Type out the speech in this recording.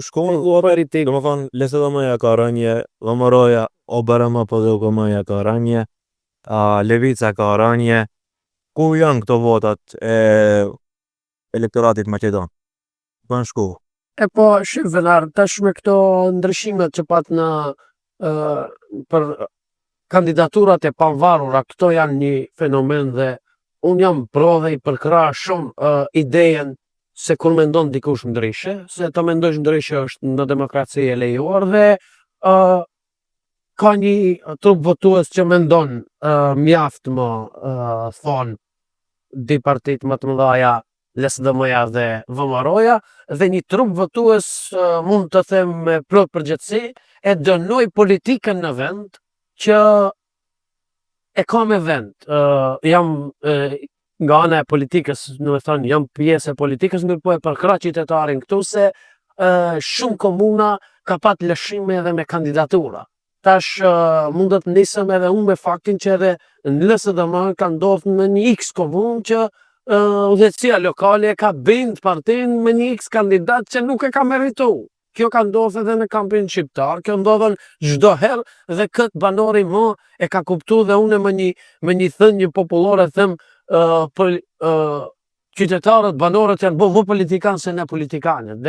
Shkolla politik, do më thonë, LSDM-ja ka rënje, VMRO-ja, OBRM po dhe UKM-ja ka rënje, Levica ka rënje. Ku janë këto votat e elektoratit maqedon? Bën shku. E po, shif Venar, tash me këto ndryshimet që pat në për kandidaturat e pavarura, këto janë një fenomen dhe unë jam pro dhe i përkra shumë idejen se kur mendon dikush ndryshe, se të mendosh ndryshe është në demokraci e lejuar dhe ka një trup votues që mendon mjaft më thonë dy partit më të mëdhaja LSDM-ja dhe VMRO-ja dhe një trup votues mund të them me plot përgjithësi e dënoi politikën në vend që e ka me vend. Jam nga ana e politikës, do të thonë, jam pjesë e politikës, ndër po e përkra qytetarin këtu se shumë komuna ka pat lëshime edhe me kandidatura. Tash mundet nisem edhe unë me faktin që edhe në LSDM ka ndodhur në një X komunë që udhëheqësia lokale ka bind partinë me një X kandidat që nuk e ka meritu. Kjo ka ndodhur edhe në kampin shqiptar, kjo ndodhen çdo herë dhe këtë banori më e ka kuptuar dhe unë me një thënie popullore them qytetarët, banorët janë bo më politikanë se ne politikanët.